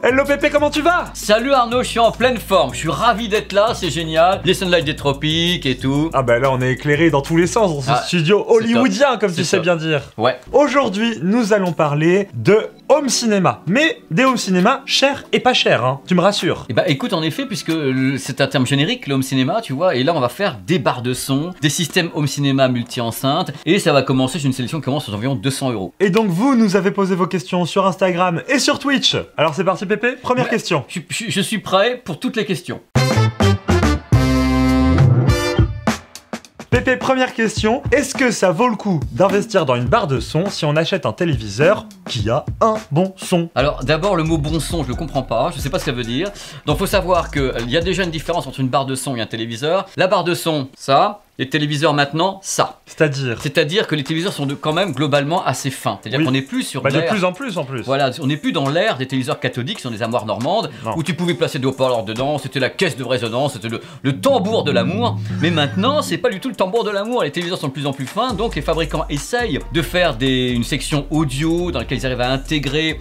Hello Pépé, comment tu vas? Salut Arnaud, je suis en pleine forme, je suis ravi d'être là, c'est génial. Les sunlight des tropiques et tout. Ah bah là on est éclairé dans tous les sens dans ce studio hollywoodien comme tu sais bien dire. Ouais. Aujourd'hui nous allons parler de home cinéma, mais des home cinéma chers et pas chers, hein. Tu me rassures. Et bah écoute, en effet, puisque c'est un terme générique, le home cinéma, tu vois, et là on va faire des barres de son, des systèmes home cinéma multi-enceintes, et ça va commencer sur une sélection qui commence aux environ 200 €. Et donc vous nous avez posé vos questions sur Instagram et sur Twitch. Alors c'est parti Pépé, première question. Je suis prêt pour toutes les questions. Pépé, première question, est-ce que ça vaut le coup d'investir dans une barre de son si on achète un téléviseur qui a un bon son? Alors d'abord le mot bon son je le comprends pas, je sais pas ce que ça veut dire. Donc faut savoir qu'il y a déjà une différence entre une barre de son et un téléviseur. La barre de son, ça. Les téléviseurs maintenant, ça. C'est-à-dire que les téléviseurs sont quand même globalement assez fins. C'est-à-dire qu'on n'est plus sur de plus en plus en plus. Voilà, on n'est plus dans l'ère des téléviseurs cathodiques, sur des armoires normandes, où tu pouvais placer des haut-parleurs dedans, c'était la caisse de résonance, c'était le tambour de l'amour. Mais maintenant, c'est pas du tout le tambour de l'amour. Les téléviseurs sont de plus en plus fins, donc les fabricants essayent de faire une section audio dans laquelle ils arrivent à intégrer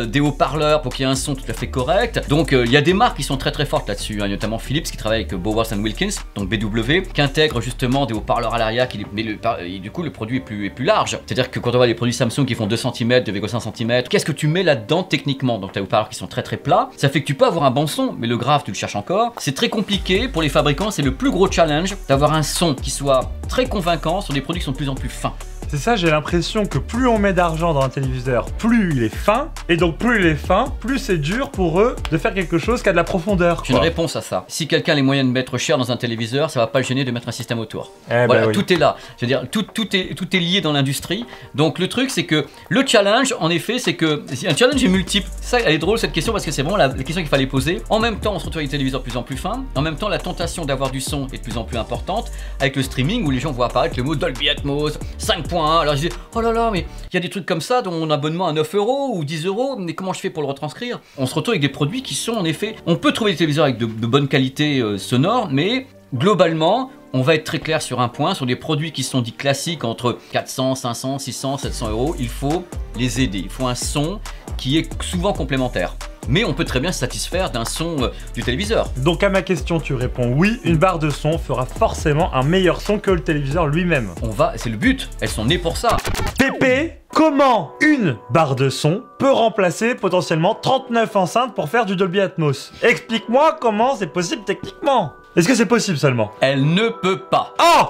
des haut-parleurs pour qu'il y ait un son tout à fait correct. Donc il y a des marques qui sont très très fortes là-dessus, hein, notamment Philips qui travaille avec Bowers & Wilkins, donc BW, qui intègre justement des haut-parleurs à l'arrière, mais du coup le produit est plus large. C'est-à-dire que quand on voit les produits Samsung qui font 2 cm, 2,5 cm, qu'est-ce que tu mets là-dedans techniquement? Donc tu as des haut-parleurs qui sont très très plats, ça fait que tu peux avoir un bon son, mais le grave tu le cherches encore. C'est très compliqué pour les fabricants, c'est le plus gros challenge d'avoir un son qui soit très convaincant sur des produits qui sont de plus en plus fins. C'est ça, j'ai l'impression que plus on met d'argent dans un téléviseur, plus il est fin, et donc plus il est fin, plus c'est dur pour eux de faire quelque chose qui a de la profondeur. J'ai une réponse à ça. Si quelqu'un a les moyens de mettre cher dans un téléviseur, ça va pas le gêner de mettre un système autour. Voilà, tout est là. Je veux dire, tout est lié dans l'industrie. Donc le truc, c'est que le challenge, en effet, c'est que un challenge est multiple. Ça, elle est drôle cette question parce que c'est vraiment la question qu'il fallait poser. En même temps, on se retrouve avec des téléviseurs de plus en plus fins. En même temps, la tentation d'avoir du son est de plus en plus importante avec le streaming où les gens voient apparaître le mot Dolby Atmos 5.1. Alors je dis, oh là là, mais il y a des trucs comme ça dont mon abonnement à 9 € ou 10 €, mais comment je fais pour le retranscrire? On se retrouve avec des produits qui sont en effet, on peut trouver des téléviseurs avec de bonne qualité sonore, mais globalement, on va être très clair sur un point, sur des produits qui sont dits classiques entre 400, 500, 600, 700 €, il faut les aider, il faut un son qui est souvent complémentaire. Mais on peut très bien se satisfaire d'un son du téléviseur. Donc à ma question, tu réponds oui, une barre de son fera forcément un meilleur son que le téléviseur lui-même. C'est le but, elles sont nées pour ça. Pépé, comment une barre de son peut remplacer potentiellement 39 enceintes pour faire du Dolby Atmos? Explique-moi comment c'est possible techniquement. Est-ce que c'est possible seulement? Elle ne peut pas. Oh!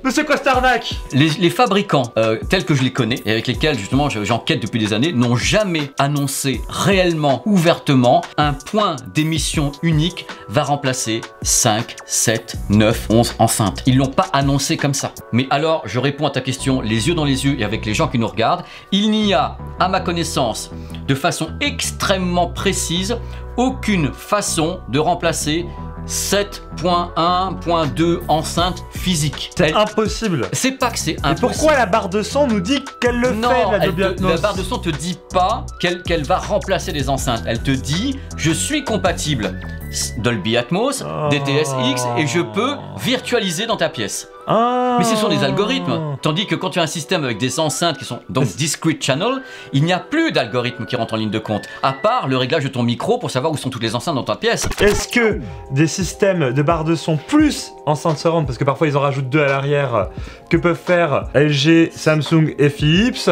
Mais c'est quoi cette arnaque? Les fabricants tels que je les connais et avec lesquels justement j'enquête depuis des années n'ont jamais annoncé réellement, ouvertement, un point d'émission unique va remplacer 5, 7, 9, 11 enceintes. Ils l'ont pas annoncé comme ça. Mais alors, je réponds à ta question les yeux dans les yeux et avec les gens qui nous regardent, il n'y a, à ma connaissance, de façon extrêmement précise, aucune façon de remplacer 7.1.2 enceinte physique. C'est impossible. C'est pas que c'est impossible. Mais pourquoi la barre de son nous dit qu'elle le fait, la Dolby Atmos? La barre de son te dit pas qu'elle va remplacer les enceintes. Elle te dit, je suis compatible Dolby Atmos, DTS-X et je peux virtualiser dans ta pièce. Mais ce sont des algorithmes. Tandis que quand tu as un système avec des enceintes qui sont donc discrete channel, il n'y a plus d'algorithme qui rentre en ligne de compte, à part le réglage de ton micro pour savoir où sont toutes les enceintes dans ta pièce. Est-ce que des systèmes de barres de son plus enceintes surround, parce que parfois ils en rajoutent 2 à l'arrière, que peuvent faire LG, Samsung et Philips,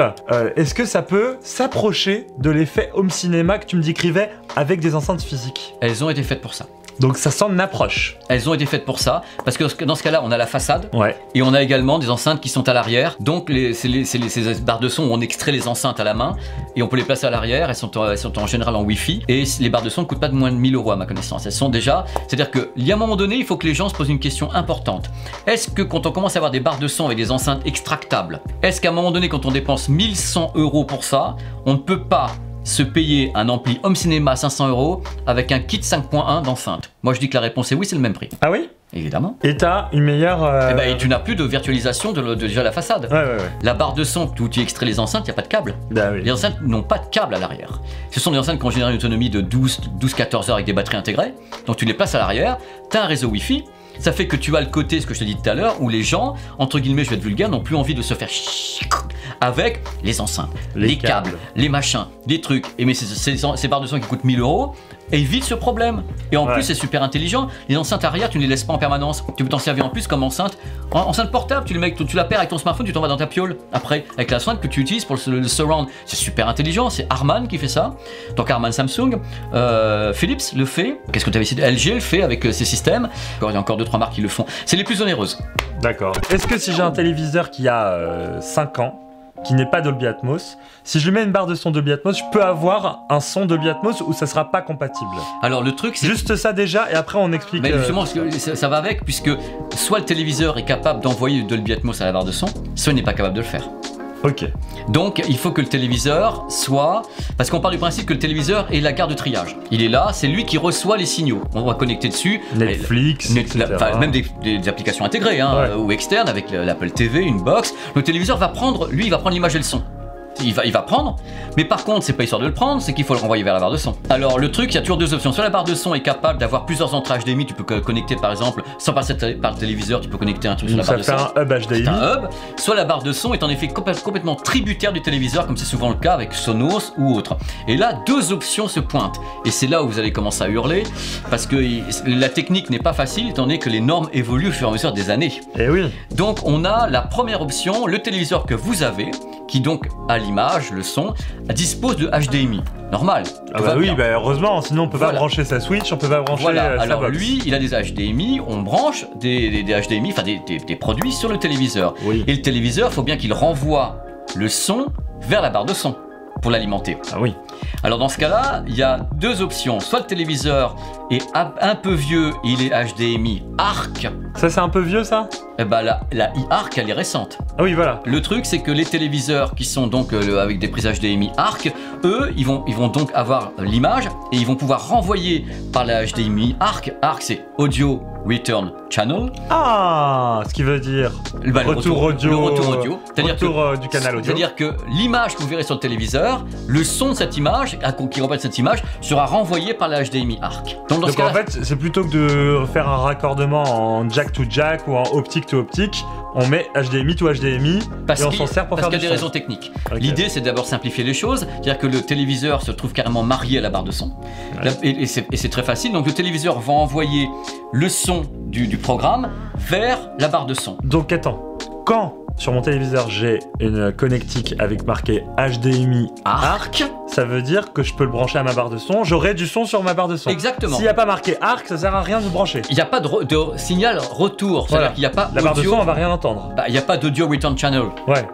est-ce que ça peut s'approcher de l'effet home cinéma que tu me décrivais avec des enceintes physiques? Elles ont été faites pour ça. Donc ça s'en approche. Elles ont été faites pour ça, parce que dans ce cas-là, on a la façade, et on a également des enceintes qui sont à l'arrière. Donc ces barres de son où on extrait les enceintes à la main, et on peut les placer à l'arrière, elles sont en général en Wi-Fi, et les barres de son ne coûtent pas de moins de 1000 € à ma connaissance. Elles sont déjà, c'est-à-dire qu'il y a un moment donné, il faut que les gens se posent une question importante. Est-ce que quand on commence à avoir des barres de son avec des enceintes extractables, est-ce qu'à un moment donné, quand on dépense 1100 € pour ça, on ne peut pas se payer un ampli home cinéma 500 € avec un kit 5.1 d'enceinte? Moi je dis que la réponse est oui, c'est le même prix. Ah oui? Évidemment. Et t'as une meilleure... Et tu n'as plus de virtualisation de déjà la façade. La barre de son, où tu extrais les enceintes, il n'y a pas de câble. Les enceintes n'ont pas de câble à l'arrière. Ce sont des enceintes qui ont généré une autonomie de 12-14 heures avec des batteries intégrées. Donc tu les places à l'arrière, tu as un réseau Wi-Fi. Ça fait que tu as le côté, ce que je te dis tout à l'heure, où les gens, entre guillemets, je vais être vulgaire, n'ont plus envie de se faire avec les enceintes, les câbles, les machins, les trucs. Et mais ces barres de son qui coûtent 1000 € évite ce problème. Et en plus, c'est super intelligent. Les enceintes arrière, tu ne les laisses pas en permanence. Tu peux t'en servir en plus comme enceinte. Enceinte portable, tu la perds avec ton smartphone, tu t'envoies dans ta piole. Après, avec la enceinte que tu utilises pour le surround. C'est super intelligent. C'est Harman qui fait ça. Donc Harman Samsung. Philips le fait. Qu'est-ce que tu avais cité? LG le fait avec ses systèmes. Il y a encore 2-3 marques qui le font. C'est les plus onéreuses. D'accord. Est-ce que si j'ai un téléviseur qui a 5 ans, qui n'est pas Dolby Atmos, si je lui mets une barre de son Dolby Atmos, je peux avoir un son Dolby Atmos ou ça sera pas compatible? Alors le truc c'est... Juste ça déjà et après on explique... Mais justement, parce que ça va avec, puisque soit le téléviseur est capable d'envoyer du Dolby Atmos à la barre de son, soit il n'est pas capable de le faire. Ok. Donc il faut que le téléviseur soit... Parce qu'on part du principe que le téléviseur est la gare de triage. Il est là, c'est lui qui reçoit les signaux. On va connecter dessus. Netflix, même des applications intégrées ou externes avec l'Apple TV, une box. Le téléviseur va prendre, lui, il va prendre l'image et le son. Il va prendre, mais par contre, c'est pas histoire de le prendre, c'est qu'il faut le renvoyer vers la barre de son. Alors, le truc, il y a toujours deux options. Soit la barre de son est capable d'avoir plusieurs entrées HDMI, tu peux connecter par exemple, sans passer par le téléviseur, tu peux connecter un truc sur la barre de son. Ça fait un hub HDMI. C'est un hub. Soit la barre de son est en effet complètement tributaire du téléviseur, comme c'est souvent le cas avec Sonos ou autre. Et là, deux options se pointent. Et c'est là où vous allez commencer à hurler, parce que la technique n'est pas facile, étant donné que les normes évoluent au fur et à mesure des années. Et oui. Donc, on a la première option, le téléviseur que vous avez, qui donc a l'image, le son, dispose de HDMI. Normal. Ah bah oui, bah heureusement, sinon on peut pas brancher sa Switch, on peut pas brancher sa Alors box. lui, il a des HDMI, on branche des HDMI, enfin des produits sur le téléviseur. Oui. Et le téléviseur, il faut bien qu'il renvoie le son vers la barre de son pour l'alimenter. Ah oui. Alors dans ce cas-là, il y a deux options. Soit le téléviseur est un peu vieux, il est HDMI ARC. Ça c'est un peu vieux ça? Eh ben la iARC elle est récente. Ah oui voilà. Le truc c'est que les téléviseurs qui sont donc avec des prises HDMI ARC, eux ils vont donc avoir l'image et ils vont pouvoir renvoyer par la HDMI ARC. ARC c'est Audio Return Channel. Ah, ce qui veut dire le retour audio. Le retour audio. Retour du canal audio. C'est-à-dire que l'image que vous verrez sur le téléviseur, le son de cette image, qui représente cette image, sera renvoyé par la HDMI ARC. Donc en fait, c'est plutôt que de faire un raccordement en jack to jack ou en optique to optique, on met HDMI to HDMI et on s'en sert pour faire du son. Parce qu'il y a des raisons techniques. Okay. L'idée, c'est d'abord simplifier les choses, c'est-à-dire que le téléviseur se trouve carrément marié à la barre de son. Ouais. Et c'est très facile, donc le téléviseur va envoyer le son du programme vers la barre de son. Donc attends, quand sur mon téléviseur j'ai une connectique avec marqué HDMI ARC, ça veut dire que je peux le brancher à ma barre de son, j'aurai du son sur ma barre de son. Exactement. S'il n'y a pas marqué ARC, ça sert à rien de le brancher. Il n'y a pas de signal retour, c'est-à-dire qu'il n'y a pas la barre de son, on va rien entendre. Il n'y a pas d'audio return channel. Ouais.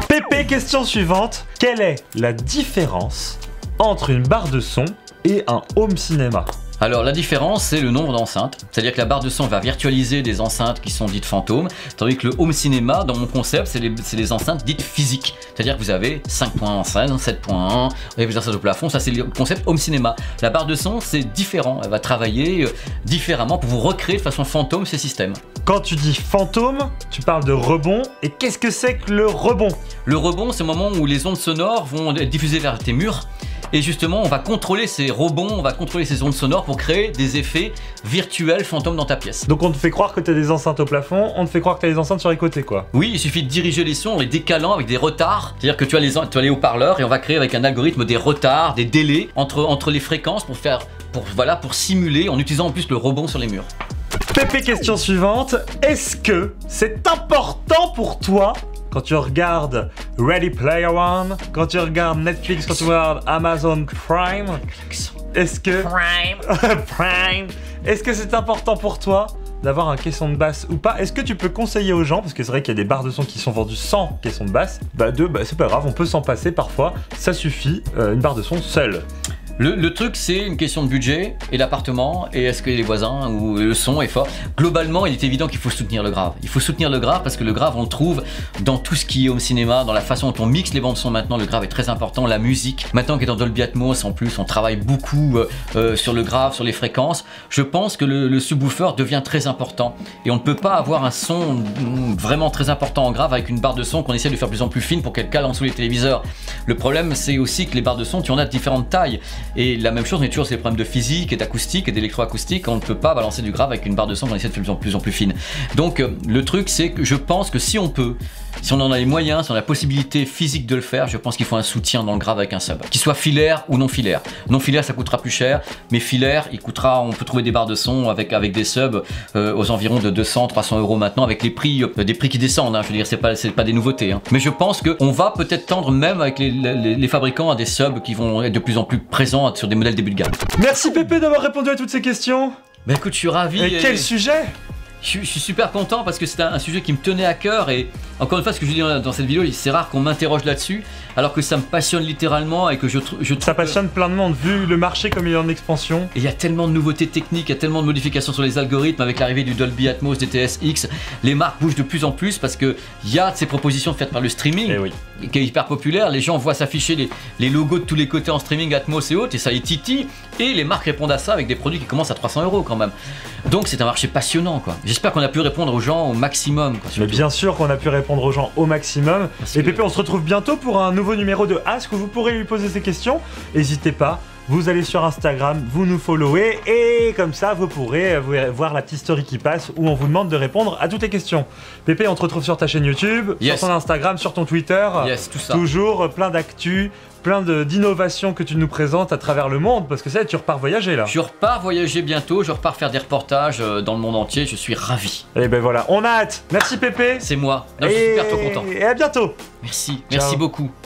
Pépé, question suivante. Quelle est la différence entre une barre de son et un home cinéma? Alors la différence, c'est le nombre d'enceintes, c'est-à-dire que la barre de son va virtualiser des enceintes qui sont dites fantômes, tandis que le home cinéma, dans mon concept, c'est les enceintes dites physiques, c'est-à-dire que vous avez 5.1, 7.1, et vous enceintes au plafond, ça c'est le concept home cinéma. La barre de son, c'est différent, elle va travailler différemment pour vous recréer de façon fantôme ces systèmes. Quand tu dis fantôme, tu parles de rebond, et qu'est-ce que c'est que le rebond? Le rebond, c'est le moment où les ondes sonores vont être diffusées vers tes murs. Et justement, on va contrôler ces rebonds, on va contrôler ces ondes sonores pour créer des effets virtuels fantômes dans ta pièce. Donc on te fait croire que tu as des enceintes au plafond, on te fait croire que tu as des enceintes sur les côtés quoi. Oui, il suffit de diriger les sons en les décalant avec des retards. C'est-à-dire que tu as les haut-parleurs et on va créer avec un algorithme des retards, des délais entre les fréquences pour simuler en utilisant en plus le rebond sur les murs. Pépé, question suivante. Est-ce que c'est important pour toi quand tu regardes Ready Player One, quand tu regardes Netflix, quand tu regardes Amazon Prime, est-ce que... Prime. Est-ce que c'est important pour toi d'avoir un caisson de basse ou pas? Est-ce que tu peux conseiller aux gens, parce que c'est vrai qu'il y a des barres de son qui sont vendues sans caisson de basse, c'est pas grave, on peut s'en passer parfois, ça suffit, une barre de son seule. Le truc, c'est une question de budget et l'appartement et est-ce que les voisins ou le son est fort. Globalement, il est évident qu'il faut soutenir le grave. Il faut soutenir le grave parce que le grave, on le trouve dans tout ce qui est au cinéma, dans la façon dont on mixe les bandes son maintenant. Le grave est très important. La musique, maintenant qu'il est dans Dolby Atmos, en plus, on travaille beaucoup sur le grave, sur les fréquences. Je pense que le subwoofer devient très important et on ne peut pas avoir un son vraiment très important en grave avec une barre de son qu'on essaie de faire de plus en plus fine pour qu'elle cale en dessous les téléviseurs. Le problème, c'est aussi que les barres de son, tu en as de différentes tailles. Et la même chose, on est toujours sur les problèmes de physique et d'acoustique et d'électroacoustique. On ne peut pas balancer du grave avec une barre de son qu'on essaie de faire de plus en plus fine. Donc le truc, c'est que je pense que si on peut, si on en a les moyens, si on a la possibilité physique de le faire, je pense qu'il faut un soutien dans le grave avec un sub. Qu'il soit filaire ou non filaire. Non filaire, ça coûtera plus cher, mais filaire, il coûtera, on peut trouver des barres de son avec des subs aux environs de 200-300 € maintenant, avec les prix, des prix qui descendent. Hein. Je veux dire, c'est pas des nouveautés. Hein. Mais je pense qu'on va peut-être tendre même avec les fabricants à des subs qui vont être de plus en plus présents sur des modèles début de gamme. Merci Pépé d'avoir répondu à toutes ces questions. Bah écoute, je suis ravi. Et quel sujet! Je suis super content parce que c'est un sujet qui me tenait à cœur et encore une fois ce que je dis dans cette vidéo, c'est rare qu'on m'interroge là-dessus alors que ça me passionne littéralement et que je ça passionne plein de monde vu le marché comme il est en expansion. Et il y a tellement de nouveautés techniques, il y a tellement de modifications sur les algorithmes avec l'arrivée du Dolby Atmos, DTS-X, les marques bougent de plus en plus parce que il y a ces propositions faites par le streaming qui est hyper populaire, les gens voient s'afficher les logos de tous les côtés en streaming Atmos et autres et ça les titille et les marques répondent à ça avec des produits qui commencent à 300 € quand même. Donc c'est un marché passionnant quoi. J'espère qu'on a pu répondre aux gens au maximum. Quoi, mais bien sûr qu'on a pu répondre aux gens au maximum. Et Pépé, on se retrouve bientôt pour un nouveau numéro de Ask où vous pourrez lui poser ces questions. N'hésitez pas, vous allez sur Instagram, vous nous followez et comme ça vous pourrez voir la petite story qui passe où on vous demande de répondre à toutes les questions. Pépé, on te retrouve sur ta chaîne YouTube, sur ton Instagram, sur ton Twitter. Tout ça. Toujours plein d'actu. Plein d'innovations que tu nous présentes à travers le monde, parce que ça, tu repars voyager là. Je repars voyager bientôt, je repars faire des reportages dans le monde entier, je suis ravi. Et ben voilà, on a hâte. Merci Pépé. C'est moi, non, je suis super content. Et à bientôt. Merci beaucoup.